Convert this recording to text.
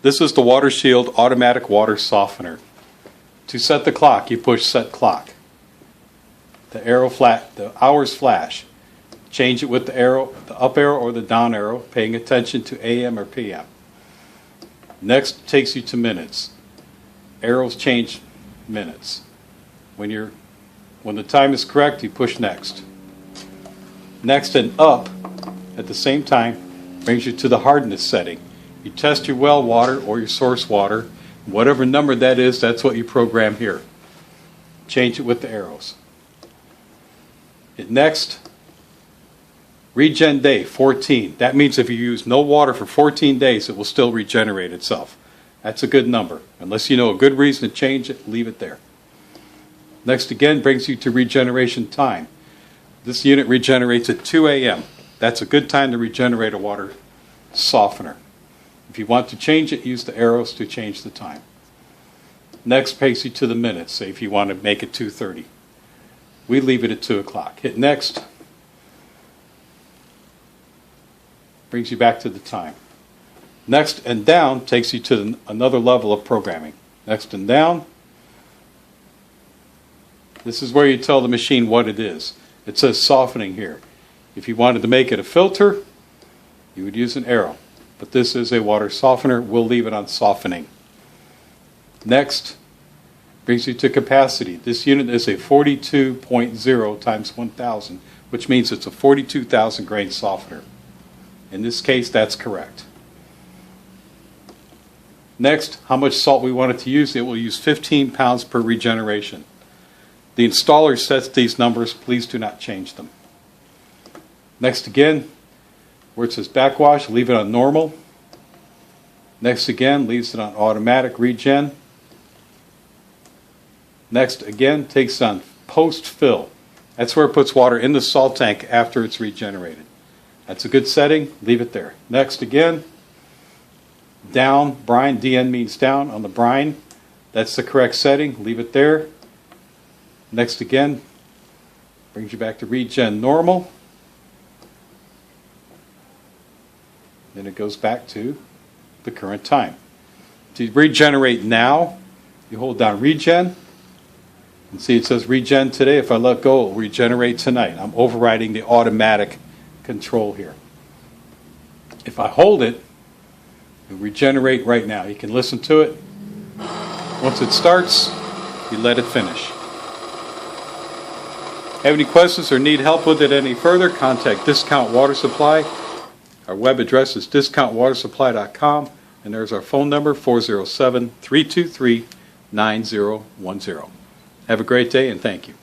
This is the WaterShield automatic water softener. To set the clock, you push set clock. The hours flash. Change it with the arrow, the up arrow or the down arrow, paying attention to AM or PM. Next takes you to minutes. Arrows change minutes. When the time is correct, you push next. Next and up at the same time brings you to the hardness setting. You test your well water or your source water. Whatever number that is, that's what you program here. Change it with the arrows. Hit next. Regen day, 14. That means if you use no water for 14 days, it will still regenerate itself. That's a good number. Unless you know a good reason to change it, leave it there. Next again brings you to regeneration time. This unit regenerates at 2 a.m. That's a good time to regenerate a water softener. If you want to change it, use the arrows to change the time. Next takes you to the minutes, say if you want to make it 2:30. We leave it at 2 o'clock. Hit next. Brings you back to the time. Next and down takes you to another level of programming. Next and down. This is where you tell the machine what it is. It says softening here. If you wanted to make it a filter, you would use an arrow. But this is a water softener. We'll leave it on softening. Next brings you to capacity. This unit is a 42.0 times 1,000, which means it's a 42,000 grain softener. In this case, that's correct. Next, how much salt we want it to use. It will use 15 pounds per regeneration. The installer sets these numbers. Please do not change them. Next again, where it says backwash, leave it on normal. Next again, leaves it on automatic regen. Next again, takes on post-fill. That's where it puts water in the salt tank after it's regenerated. That's a good setting. Leave it there. Next again, down, brine, DN means down on the brine. That's the correct setting. Leave it there. Next again, brings you back to regen normal. Then it goes back to the current time. To regenerate now, you hold down regen. And see it says regen today. If I let go, it will regenerate tonight. I'm overriding the automatic control here. If I hold it, it will regenerate right now. You can listen to it. Once it starts, you let it finish. Have any questions or need help with it any further, contact Discount Water Supply. Our web address is discountwatersupply.com, and there's our phone number, 407-323-9010. Have a great day, and thank you.